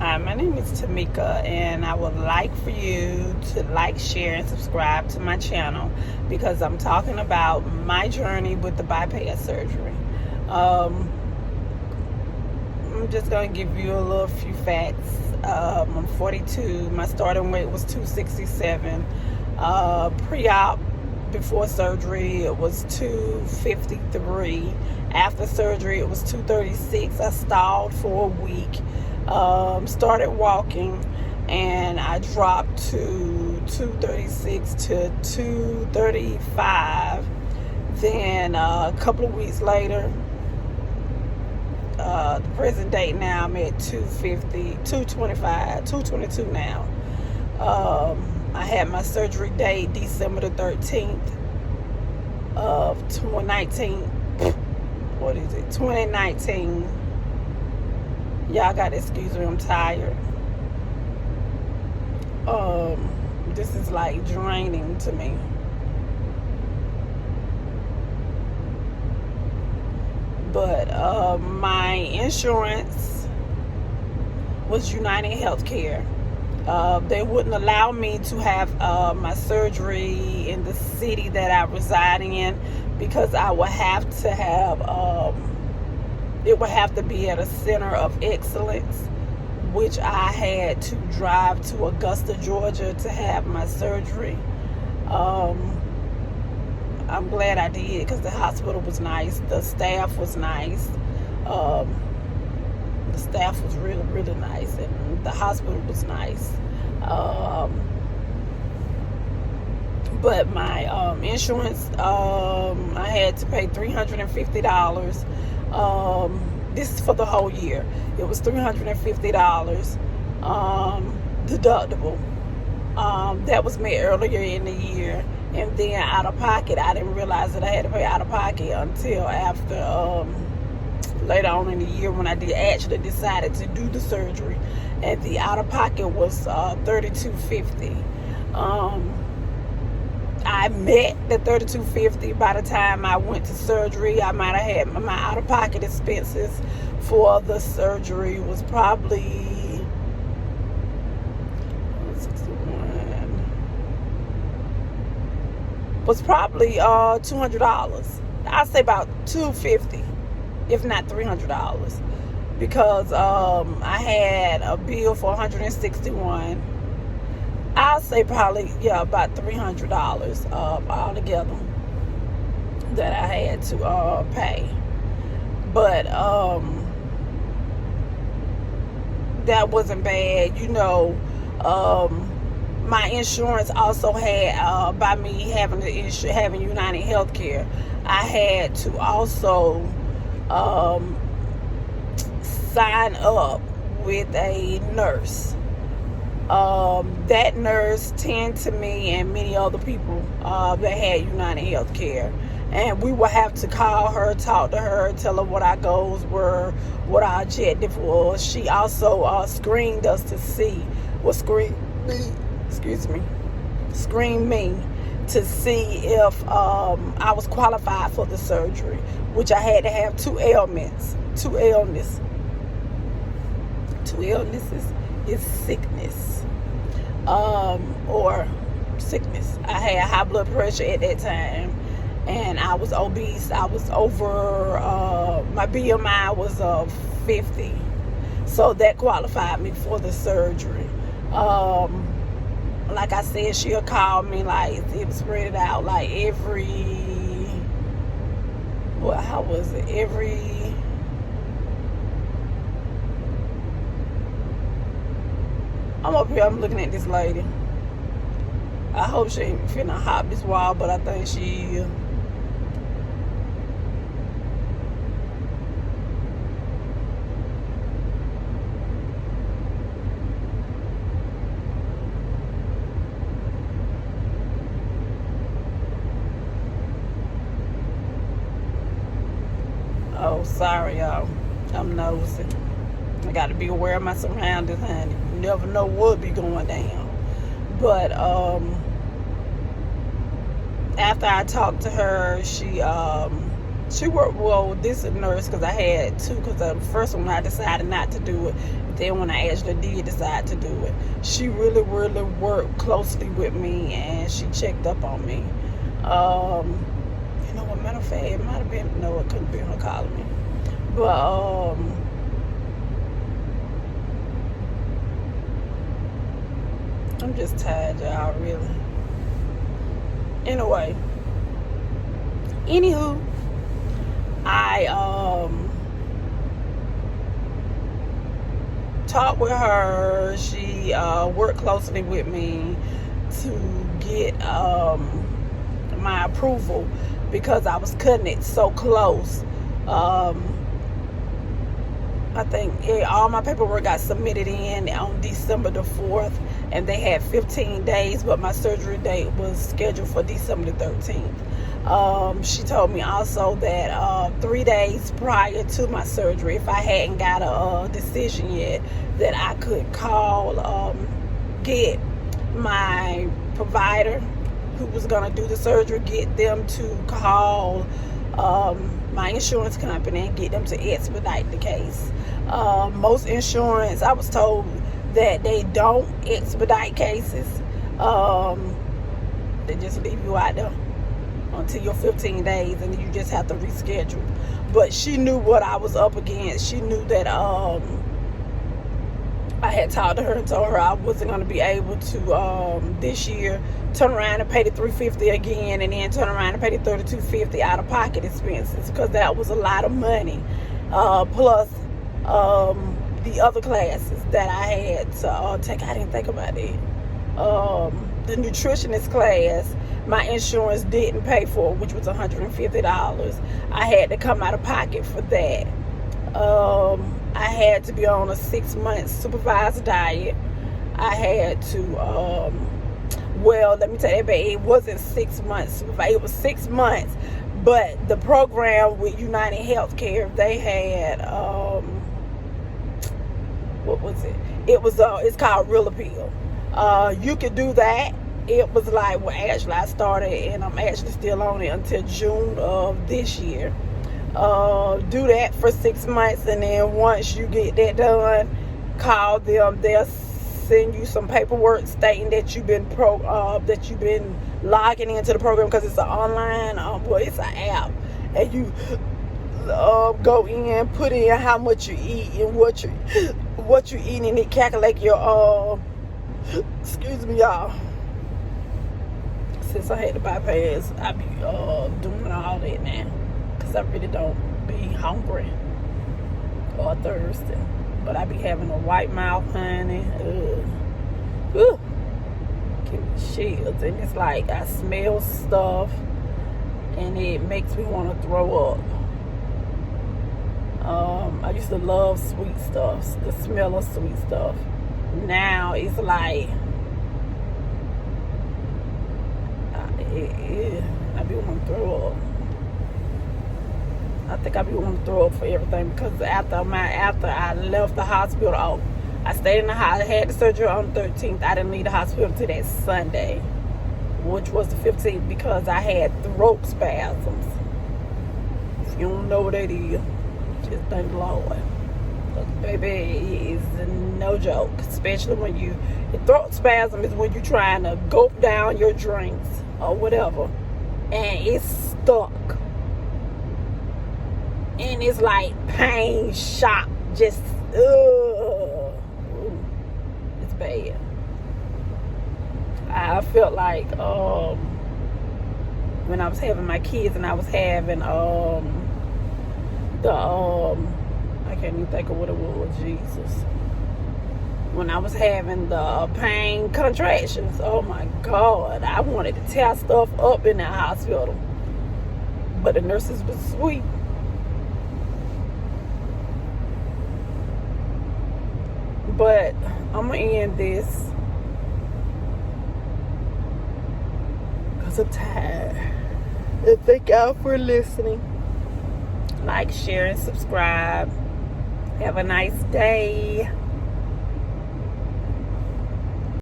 Hi, my name is Tamika, and I would like for you to like, share, and subscribe to my channel because I'm talking about my journey with the bypass surgery. I'm just going to give you a little few facts. I'm 42. My starting weight was 267. Pre-op, before surgery, it was 253. After surgery, it was 236. I stalled for a week. Started walking, and I dropped to 236 to 235. Then a couple of weeks later, the present date now, I'm at 250, 225, 222 now. I had my surgery date December the 13th of 2019. What is it? 2019. Y'all gotta excuse me, I'm tired. This is like draining to me. But my insurance was United Healthcare. They wouldn't allow me to have my surgery in the city that I reside in because I would have to have it would have to be at a center of excellence, which I had to drive to Augusta, Georgia to have my surgery. I'm glad I did because the hospital was nice. The staff was nice. The staff was really, really nice, and the hospital was nice. But my insurance, I had to pay $350. This is for the whole year. It was $350 deductible. That was made earlier in the year. And then out of pocket, I didn't realize that I had to pay out of pocket until after later on in the year when I actually decided to do the surgery. And the out of pocket was $32.50. I met the $32.50 by the time I went to surgery. I might have had my out of pocket expenses for the surgery was probably $200. I'd say about $250, if not $300, because I had a bill for $161. I'll say probably about $300 altogether that I had to pay. But that wasn't bad, my insurance also had, by me having having United Healthcare, I had to also sign up with a nurse. That nurse tended to me and many other people that had United Healthcare. And we would have to call her, talk to her, tell her what our goals were, what our objective was. She also screened us to see, screened me to see if I was qualified for the surgery, which I had to have two illnesses is sickness, or sickness. I had high blood pressure at that time, and I was obese. I was over, my BMI was 50, so that qualified me for the surgery. Like I said, she'll call me, like, it was spread out, like I'm up here, I'm looking at this lady. I hope she ain't finna hop this wall, but I think she is. Oh, sorry, y'all. I'm nosy. I got to be aware of my surroundings, honey. You never know what be going down. But after I talked to her, she She worked, well, this nurse, because I had two, because the first one I decided not to do it. Then when I actually did decide to do it, she really, really worked closely with me, and she checked up on me. You know what, matter of fact, it might have been, no, it couldn't be her calling me. But, I'm just tired, y'all, really. Anyway, anywho, I talked with her. She worked closely with me to get my approval because I was cutting it so close. I think all my paperwork got submitted in on December the 4th, and they had 15 days, but my surgery date was scheduled for December the 13th. She told me also that 3 days prior to my surgery, if I hadn't got a decision yet, that I could call, get my provider who was going to do the surgery, get them to call my insurance company and get them to expedite the case. Most insurance, I was told that they don't expedite cases. They just leave you out there until your 15 days, and then you just have to reschedule. But she knew what I was up against. She knew that I had talked to her and told her I wasn't going to be able to this year turn around and pay the $350 again, and then turn around and pay the $32.50 out of pocket expenses, because that was a lot of money. Plus the other classes that I had to take. I didn't think about it. The nutritionist class, my insurance didn't pay for, which was $150. I had to come out of pocket for that. I had to be on a 6-month supervised diet. I had to, well, let me tell you, it wasn't 6 months. It was 6 months. But the program with United Healthcare, they had, what was it? It was, it's called Real Appeal. You could do that. It was like, well, actually, I started, and I'm actually still on it until June of this year. Do that for 6 months, and then once you get that done, call them. They'll send you some paperwork stating that you've been logging into the program, because it's an online, well, it's an app, and you go in, put in how much you eat and what you eat, and it calculate your excuse me, y'all. Since I had to bypass, I be doing all that now, because I really don't be hungry or thirsty, but I be having a white mouth, honey. Give me chills, and it's like I smell stuff, and it makes me want to throw up. I used to love sweet stuff, the smell of sweet stuff. Now it's like I be wanting to throw up. I think I be wanting to throw up for everything, because after I left the hospital, I stayed in the hospital. I had the surgery on the 13th. I didn't leave the hospital till that Sunday, which was the 15th, because I had throat spasms. If you don't know what that is, just thank the Lord. But baby, it is no joke, especially when your throat spasm is when you're trying to gulp down your drinks or whatever, and it's stuck. And it's like pain, shock, just, it's bad. I felt like when I was having my kids, and I was having I can't even think of what it was, Jesus. When I was having the pain contractions, oh my God, I wanted to tear stuff up in the hospital. But the nurses were sweet. But I'm going to end this because I'm tired. And thank y'all for listening. Like, share, and subscribe. Have a nice day.